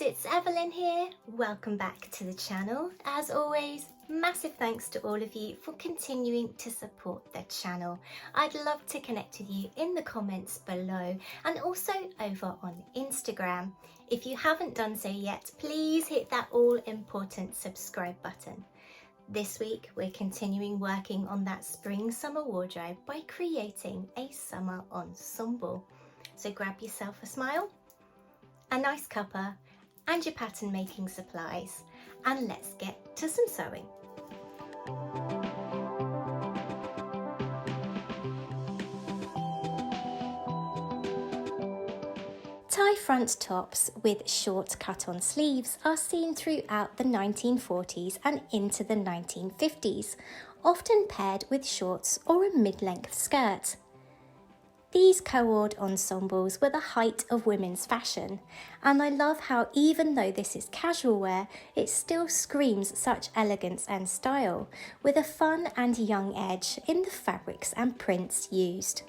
it's Evelyn here. Welcome back to the channel. As always, massive thanks to all of you for continuing to support the channel. I'd love to connect with you in the comments below and also over on Instagram. If you haven't done so yet, please hit that all important subscribe button. This week, we're continuing working on that spring-summer wardrobe by creating a summer ensemble. So grab yourself a smile, a nice cuppa, and your pattern making supplies, and let's get to some sewing. Tie front tops with short cut-on sleeves are seen throughout the 1940s and into the 1950s, often paired with shorts or a mid-length skirt. These co-ord ensembles were the height of women's fashion, and I love how even though this is casual wear, it still screams such elegance and style, with a fun and young edge in the fabrics and prints used.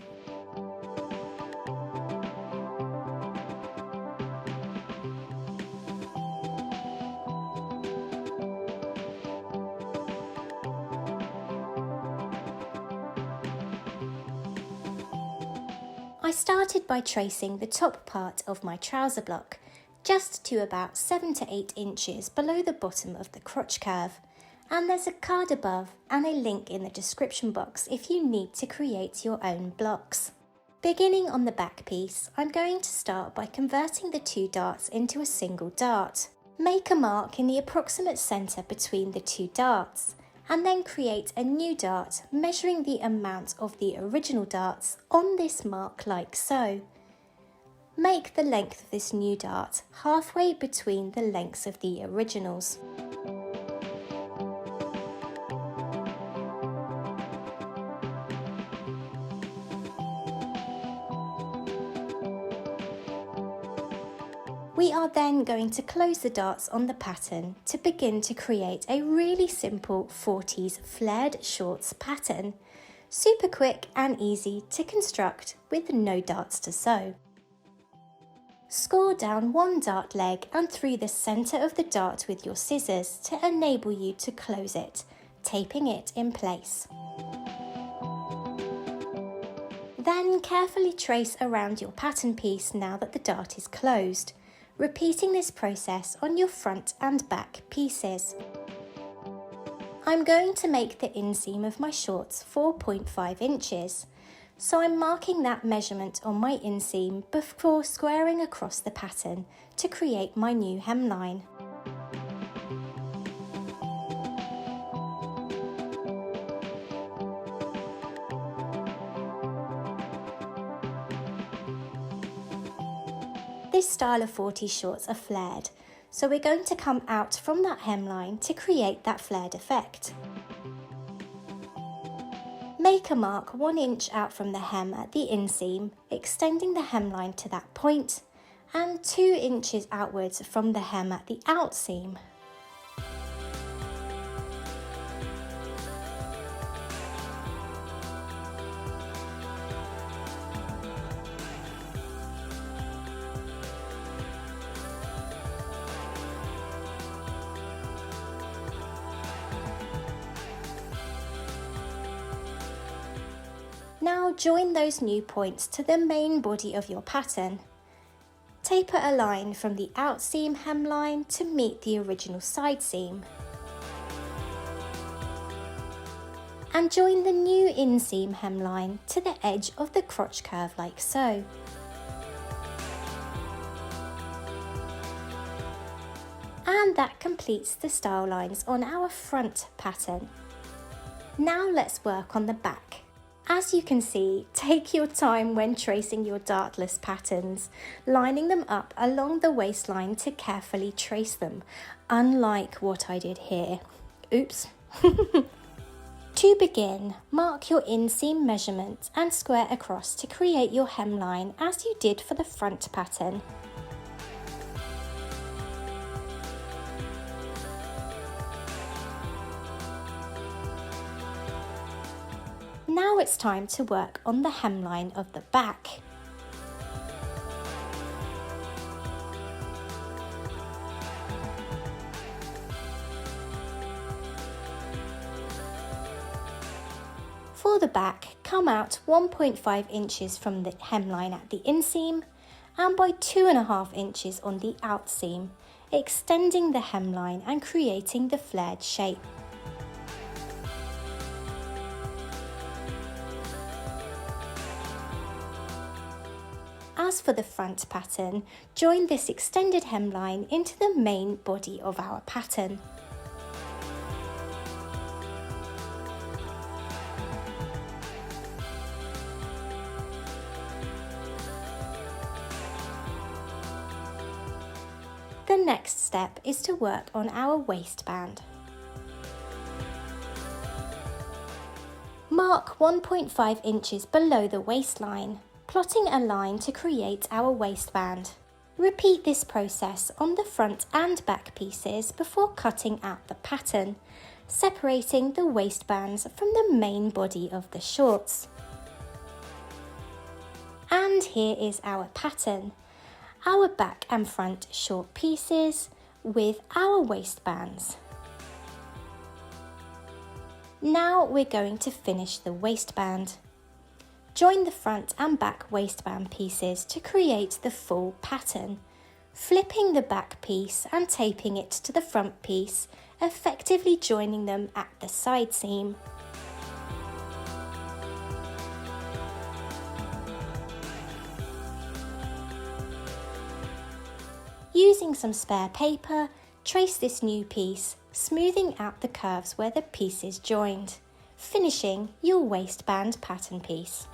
I started by tracing the top part of my trouser block, just to about 7 to 8 inches below the bottom of the crotch curve, and there's a card above and a link in the description box if you need to create your own blocks. Beginning on the back piece, I'm going to start by converting the 2 darts into a single dart. Make a mark in the approximate centre between the 2 darts, and then create a new dart measuring the amount of the original darts on this mark like so. Make the length of this new dart halfway between the lengths of the originals. We are then going to close the darts on the pattern to begin to create a really simple 40s flared shorts pattern. Super quick and easy to construct with no darts to sew. Score down 1 dart leg and through the centre of the dart with your scissors to enable you to close it, taping it in place. Then carefully trace around your pattern piece now that the dart is closed, repeating this process on your front and back pieces. I'm going to make the inseam of my shorts 4.5 inches, so I'm marking that measurement on my inseam before squaring across the pattern to create my new hemline. This style of 40 shorts are flared, so we're going to come out from that hemline to create that flared effect. Make a mark 1 inch out from the hem at the inseam, extending the hemline to that point, and 2 inches outwards from the hem at the outseam. Now join those new points to the main body of your pattern. Taper a line from the outseam hemline to meet the original side seam. And join the new inseam hemline to the edge of the crotch curve like so. And that completes the style lines on our front pattern. Now let's work on the back. As you can see, take your time when tracing your dartless patterns, lining them up along the waistline to carefully trace them, unlike what I did here. Oops. To begin, mark your inseam measurement and square across to create your hemline as you did for the front pattern. Now it's time to work on the hemline of the back. For the back, come out 1.5 inches from the hemline at the inseam and by 2.5 inches on the outseam, extending the hemline and creating the flared shape. As for the front pattern, join this extended hemline into the main body of our pattern. The next step is to work on our waistband. Mark 1.5 inches below the waistline, plotting a line to create our waistband. Repeat this process on the front and back pieces before cutting out the pattern, separating the waistbands from the main body of the shorts. And here is our pattern. Our back and front short pieces with our waistbands. Now we're going to finish the waistband. Join the front and back waistband pieces to create the full pattern, flipping the back piece and taping it to the front piece, effectively joining them at the side seam. Using some spare paper, trace this new piece, smoothing out the curves where the pieces joined, finishing your waistband pattern piece.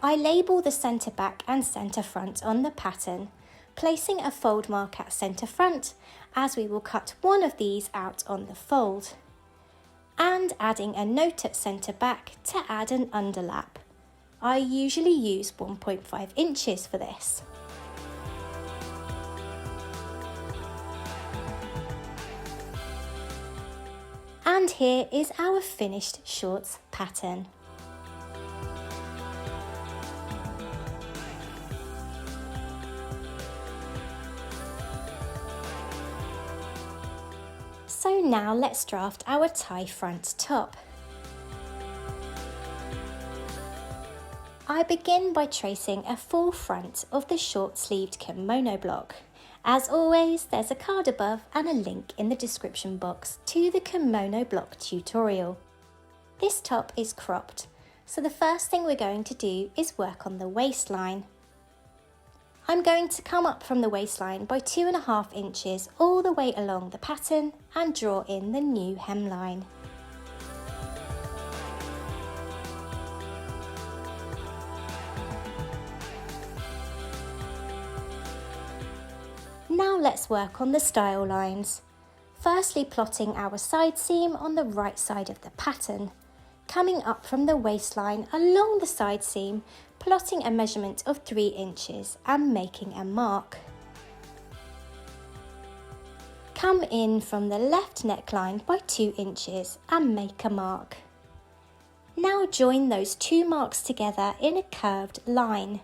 I label the centre back and centre front on the pattern, placing a fold mark at centre front as we will cut one of these out on the fold, and adding a note at centre back to add an underlap. I usually use 1.5 inches for this. And here is our finished shorts pattern. So now let's draft our tie front top. I begin by tracing a full front of the short-sleeved kimono block. As always, there's a card above and a link in the description box to the kimono block tutorial. This top is cropped, so the first thing we're going to do is work on the waistline. I'm going to come up from the waistline by 2.5 inches all the way along the pattern and draw in the new hemline. Now let's work on the style lines. Firstly, plotting our side seam on the right side of the pattern, coming up from the waistline along the side seam, plotting a measurement of 3 inches and making a mark. Come in from the left neckline by 2 inches and make a mark. Now join those two marks together in a curved line,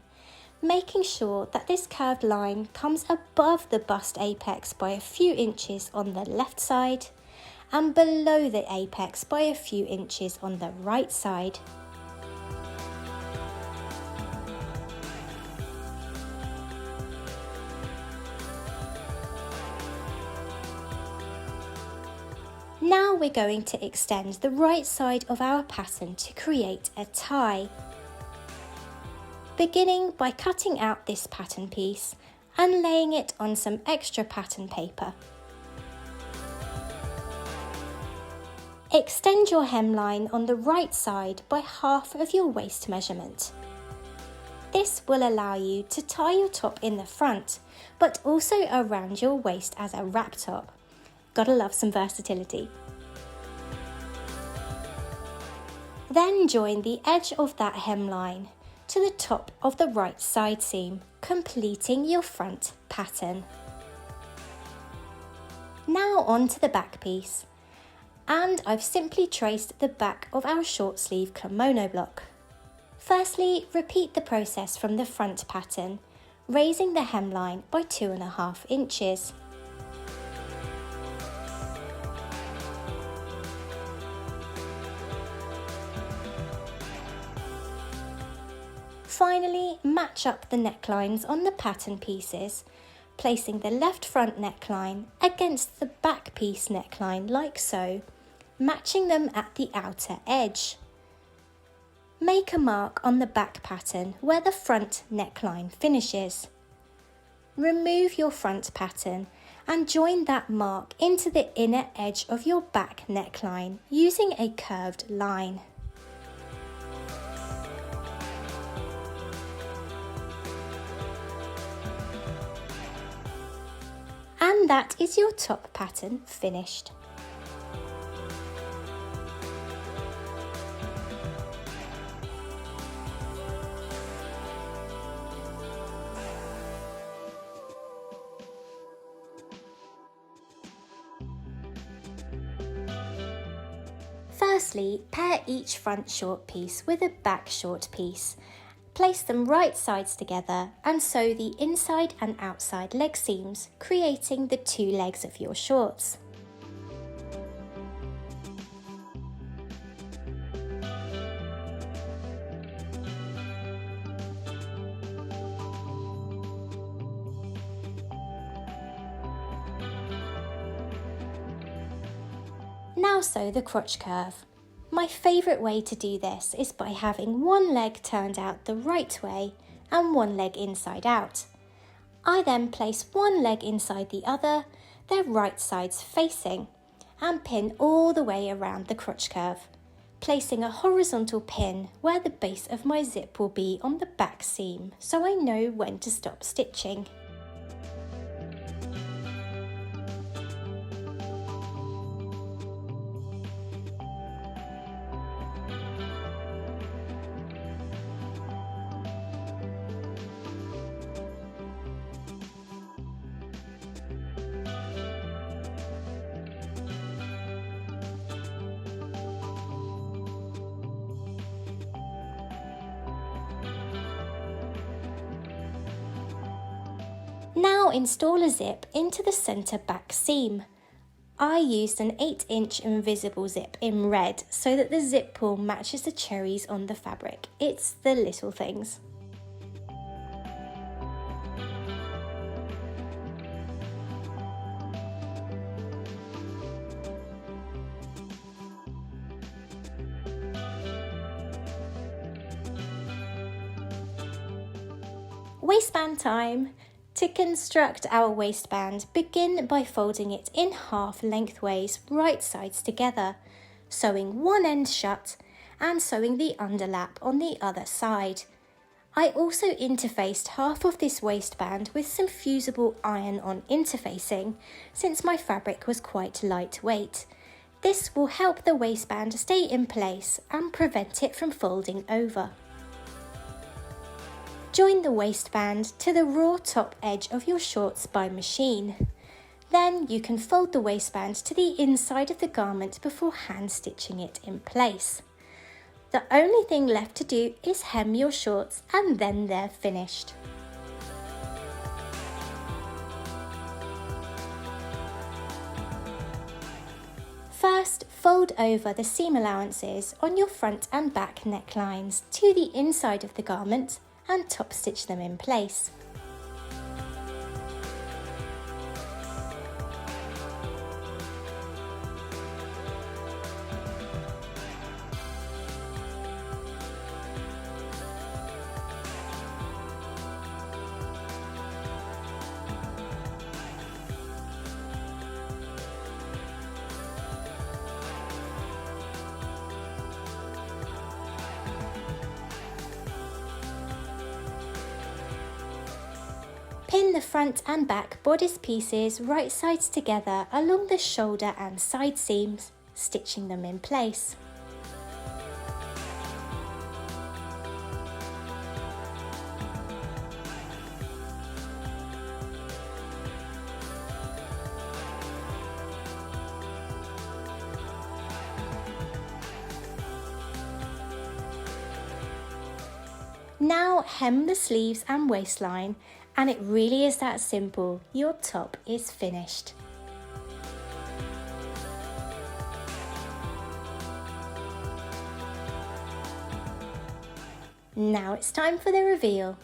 making sure that this curved line comes above the bust apex by a few inches on the left side and below the apex by a few inches on the right side. Now we're going to extend the right side of our pattern to create a tie. Beginning by cutting out this pattern piece and laying it on some extra pattern paper. Extend your hemline on the right side by half of your waist measurement. This will allow you to tie your top in the front, but also around your waist as a wrap top. Gotta love some versatility. Then join the edge of that hemline to the top of the right side seam, completing your front pattern. Now on to the back piece, and I've simply traced the back of our short sleeve kimono block. Firstly, repeat the process from the front pattern, raising the hemline by 2.5 inches. Finally, match up the necklines on the pattern pieces, placing the left front neckline against the back piece neckline like so, matching them at the outer edge. Make a mark on the back pattern where the front neckline finishes. Remove your front pattern and join that mark into the inner edge of your back neckline using a curved line. And that is your top pattern finished. Firstly, pair each front short piece with a back short piece. Place them right sides together and sew the inside and outside leg seams, creating the two legs of your shorts. Now sew the crotch curve. My favourite way to do this is by having one leg turned out the right way and one leg inside out. I then place one leg inside the other, their right sides facing, and pin all the way around the crotch curve, placing a horizontal pin where the base of my zip will be on the back seam so I know when to stop stitching. Now install a zip into the centre back seam. I used an 8-inch invisible zip in red so that the zip pull matches the cherries on the fabric. It's the little things. Waistband time! To construct our waistband, begin by folding it in half lengthways, right sides together, sewing one end shut and sewing the underlap on the other side. I also interfaced half of this waistband with some fusible iron-on interfacing, since my fabric was quite lightweight. This will help the waistband stay in place and prevent it from folding over. Join the waistband to the raw top edge of your shorts by machine. Then you can fold the waistband to the inside of the garment before hand stitching it in place. The only thing left to do is hem your shorts and then they're finished. First, fold over the seam allowances on your front and back necklines to the inside of the garment and top stitch them in place. Pin the front and back bodice pieces right sides together along the shoulder and side seams, stitching them in place. Now hem the sleeves and waistline And it really is that simple. Your top is finished. Now it's time for the reveal.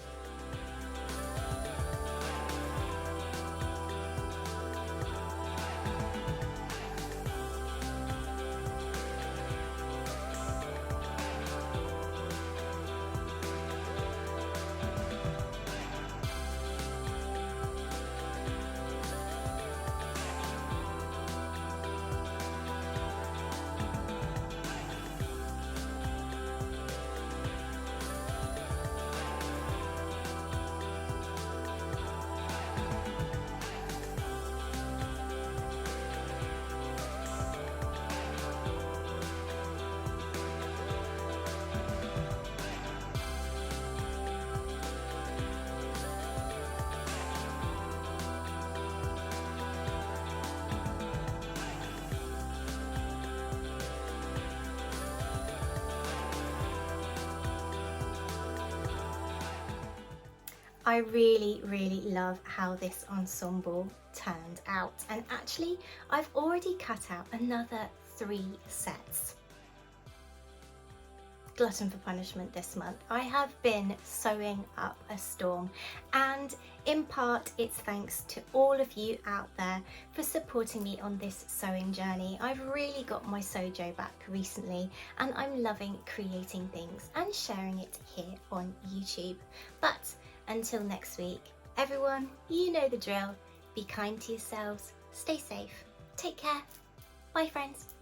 I really love how this ensemble turned out, and actually I've already cut out another 3 sets. Glutton for punishment this month. I have been sewing up a storm, and in part it's thanks to all of you out there for supporting me on this sewing journey. I've really got my sojo back recently, and I'm loving creating things and sharing it here on YouTube. But until next week, everyone, you know the drill. Be kind to yourselves, stay safe, take care. Bye friends.